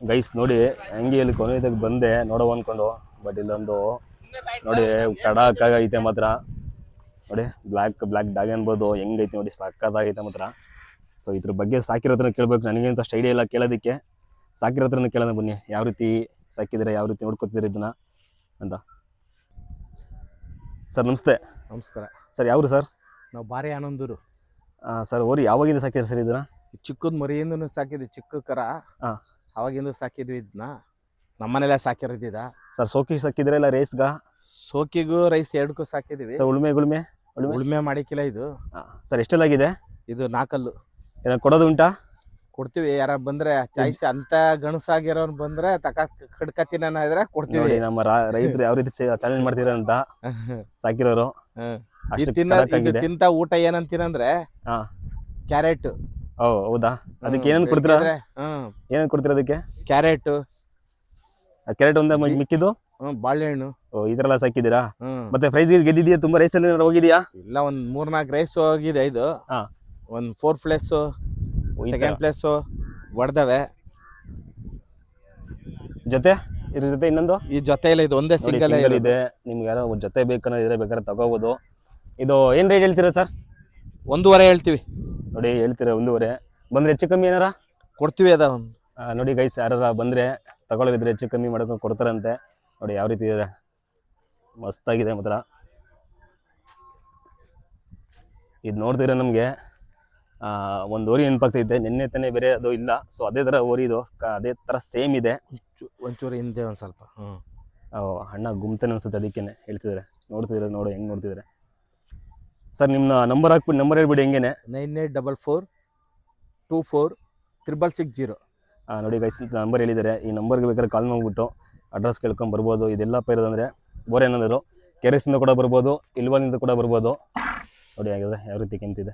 Guys ನೋಡಿ ಹಂಗೆ ಇಲ್ಲಿ ಕೊನೆದಾಗ ಬಂದೆ ನೋಡೋ ಅಂದ್ಕೊಂಡು, ಬಟ್ ಇಲ್ಲೊಂದು ನೋಡಿ ಕಡಾಕಾಗೈತೆ ಮಾತ್ರ. ನೋಡಿ ಬ್ಲ್ಯಾಕ್ ಡಾಗ್ ಅನ್ಬೋದು, ಹೆಂಗೈತೆ ನೋಡಿ, ಸಕ್ಕತ್ತಾಗೈತೆ ಮಾತ್ರ. ಸೊ ಇದ್ರ ಬಗ್ಗೆ ಸಾಕಿರೋ ಹತ್ರನ ಕೇಳಬೇಕು, ನನಗಂತ ಅಷ್ಟು ಐಡಿಯಾ ಇಲ್ಲ ಕೇಳೋದಕ್ಕೆ. ಸಾಕಿರೋ ಹತ್ರನ ಕೇಳೋಣ ಬನ್ನಿ, ಯಾವ ರೀತಿ ಸಾಕಿದ್ರೆ, ಯಾವ ರೀತಿ ನೋಡ್ಕೊತಿದ್ರೆ ಇದನ್ನ ಅಂತ. ಸರ್ ನಮಸ್ತೆ. ನಮಸ್ಕಾರ ಸರ್ ಯಾವ್ರು ಸರ್? ನಾವು ಬಾರಿ ಆನಂದೂರು. ಸರ್ ಓರಿ ಯಾವಾಗಿಂದ ಸಾಕಿದ್ರಿ ಸರ್ ಇದನ್ನ? ಚಿಕ್ಕದ ಮರಿಯಿಂದನೂ ಸಾಕಿದ್ವಿ, ಚಿಕ್ಕ ಕರ. ಹಾಂ, ಅವಾಗಿಂದ ಸಾಕಿದ್ವಿ ಇದನ್ನ, ನಮ್ಮನೆಲ್ಲ ಸಾಕಿರೋದಿದ. ಸರ್ ಸೋಕಿ ಸಾಕಿದ್ರೆ ಇಲ್ಲ ರೇಸ್ಗ? ಸೋಕಿಗೂ ರೈಸ್ ಎರಡಕ್ಕೂ ಸಾಕಿದ್ವಿ. ಸರ್ ಉಳುಮೆ ಮಾಡಿಕ್ಕಿಲ್ಲ ಇದು. ಸರ್ ಎಷ್ಟೆಲ್ಲಾಗಿದೆ? ಇದು 4 ಕಲ್ಲು. ಏನೋ ಕೊಡೋದು ಉಂಟಾ? ಕೊಡ್ತೀವಿ, ಯಾರ ಬಂದ್ರೆ ಚಾಯ್ಸ್ ಅಂತ ಗಣಸಾಗಿರೋನ್ ಬಂದ್ರೆ ಕಡ್ಕತ್ತಿನ ಇದ್ರೆ ಕೊಡ್ತೀವಿ. ನೋಡಿ ನಮ್ಮ ರೈತರು ಯಾವ ರೀತಿ ಚಾಲೆಂಜ್ ಮಾಡ್ತೀರ ಅಂತ ಸಾಕಿರೋರು. ತಿಂತ ಊಟ ಏನಂತೀನಂದ್ರೆ ಕ್ಯಾರೆಟ್. ಓ ಹೌದಾ? ಅದಕ್ಕೆ ಏನೇನು ಕೊಡ್ತೀರಾ? ಏನೇನು ಕೊಡ್ತೀರಾ ಅದಕ್ಕೆ? ಕ್ಯಾರೆಟ್ ಒಂದೇ ಮಿಕ್ಕಿದ್ದು ಬಾಳೆಹಣ್ಣು. ಓ ಈ ತರ ಎಲ್ಲ ಸಾಕಿದ್ದೀರಾ? ಮತ್ತೆ ಪ್ರೈಸ್ ಗೆದ್ದಿದ್ಯಾ? ತುಂಬಾ ರೈಸ್ ಅಲ್ಲಿ ಹೋಗಿದ್ಯಾ? ಇಲ್ಲ, ಒಂದ್ 3-4 ರೈಸ್ ಹೋಗಿದೆ. ಇದು ಒಂದ್ 4th ಪ್ಲೇಸ್, 2nd ಪ್ಲೇಸ್ ಹೊಡೆದವೆ. ಜೊತೆ ಇದ್ರ ಜೊತೆ ಇನ್ನೊಂದು ಈ ಜೊತೆ ಇಲ್ಲ, ಇದು ಒಂದೇ ಸಿಂಗಲ್ ಇದೆ. ನಿಮ್ಗೆ ಯಾರೋ ಜೊತೆ ಬೇಕನ್ನೋದಿದ್ರೆ ಬೇಕಾದ್ರೆ ತಗೋಬಹುದು. ಇದು ಏನ್ ರೇಟ್ ಹೇಳ್ತೀರಾ ಸರ್? 1.5 ಹೇಳ್ತೀವಿ. ನೋಡಿ ಹೇಳ್ತೀರಾ 1.5. ಬಂದ್ರೆ ಹೆಚ್ಚು ಕಮ್ಮಿ ಏನಾರ ಕೊಡ್ತೀವಿ. ಅದ ನೋಡಿ ಗೈಸ್, ಯಾರ ಬಂದ್ರೆ ತಗೊಳ್ಳೋದಿದ್ರೆ ಹೆಚ್ಚು ಕಮ್ಮಿ ಮಾಡ್ಕೊಂಡು ಕೊಡ್ತಾರಂತೆ. ನೋಡಿ ಯಾವ ರೀತಿ ಇದೆ, ಮಸ್ತಾಗಿದೆ ಮಾತ್ರ. ಇದು ನೋಡ್ತಿದ್ರೆ ನಮಗೆ ಒಂದು ಓರಿ ನೆನಪಾಗ್ತೈತೆ. ನಿನ್ನೆ ತಾನೇ ಬೇರೆ ಅದು ಇಲ್ಲ, ಸೊ ಅದೇ ಥರ ಓರಿ ಇದು, ಅದೇ ಥರ ಸೇಮ್ ಇದೆ. ಒಂಚೂರು ಹಿಂದೆ ಒಂದು ಸ್ವಲ್ಪ ಅಣ್ಣ ಗುಮ್ತಾನೆ ಅನ್ಸುತ್ತೆ, ಅದಕ್ಕೇನೆ ಹೇಳ್ತಿದ್ರೆ. ನೋಡ್ತಿದ್ರೆ ನೋಡು ಹೆಂಗೆ ನೋಡ್ತಿದ್ರೆ. ಸರ್ ನಿಮ್ಮ ನಂಬರ್ ಹಾಕ್ಬಿಟ್ಟು, ನಂಬರ್ ಹೇಳ್ಬಿಡಿ ಹೆಂಗೇನೆ. 9844246660. ನೋಡಿ ಗೈಸ್, ನಂಬರ್ ಹೇಳಿದ್ದಾರೆ. ಈ ನಂಬರ್ಗೆ ಬೇಕಾದ್ರೆ ಕಾಲ್ ಮಾಡಿಬಿಟ್ಟು ಅಡ್ರೆಸ್ ಕೇಳ್ಕೊಂಡು ಬರ್ಬೋದು. ಇದೆಲ್ಲ ಪೈರೋದಂದರೆ ಬೋರ್ ಏನಾದರೂ ಕೆರೆಸಿಂದ ಕೂಡ ಬರ್ಬೋದು, ಇಲ್ವಲಿಂದ ಕೂಡ ಬರ್ಬೋದು. ನೋಡಿ ಹಾಗಿದ್ರೆ ಯಾವ ರೀತಿ ಕೆಂತಿದೆ.